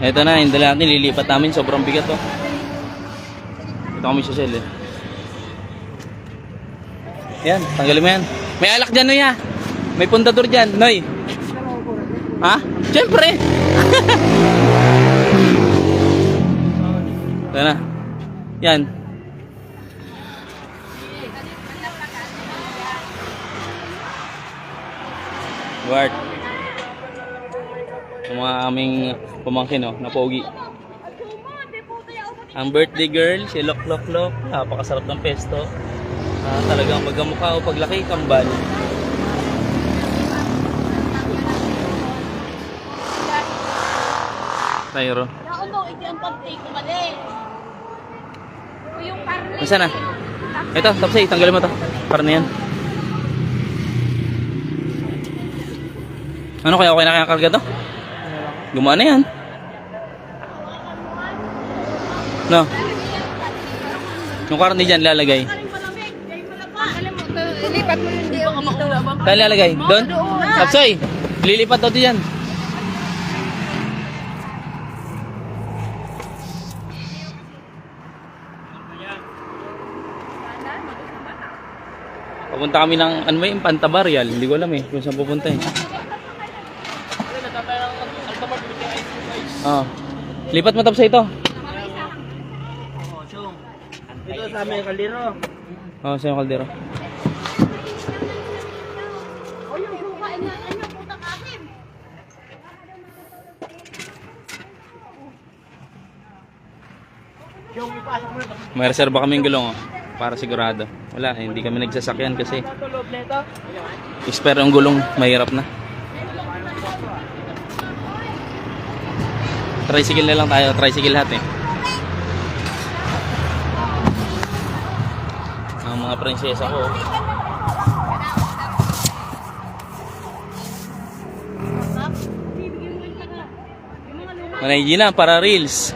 Ito na, yung dala natin, lilipat namin. Sobrang bigat to. Ito kami sa sel eh. Yan, tanggalin mo yan. May alak dyan, Noy ha. May pundador dyan, Noy. Ha? Siyempre. Ito na. Yan. Guard. Yung mga aming pamangkin, oh, na pogi. Ang birthday girl, si Lok Lok Lok. Napakasarap ng pesto. Talagang magkamukha o paglaki, kambal. Tayro. Nasaan na? Ito, tapos tanggalin mo to. Para na yan. Ano kaya okay na kaya karga to? Gumaan na yan. No. Yung karne dyan lalagay. Lipat mo yung dito. Saan lalagay? Doon? Sapsoy! Lilipat daw dyan. Papunta kami ng ano yung Pantabarial. Hindi ko alam eh kung saan pupunta eh. Oh. Lipat mo tapos ito. Dito sa may kaldero. Oh, sa yung kaldero. May reserba kaming gulong oh, para sigurado. Wala, hindi kami nagsasakyan kasi spare yung gulong, mahirap na. Tricycle na lang tayo, tricycle lahat eh. Ang mga prinsesa ko. Manay Gina, para reels.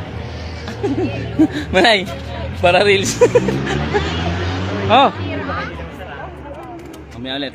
Manay, para reels. Oh. Kami ulit.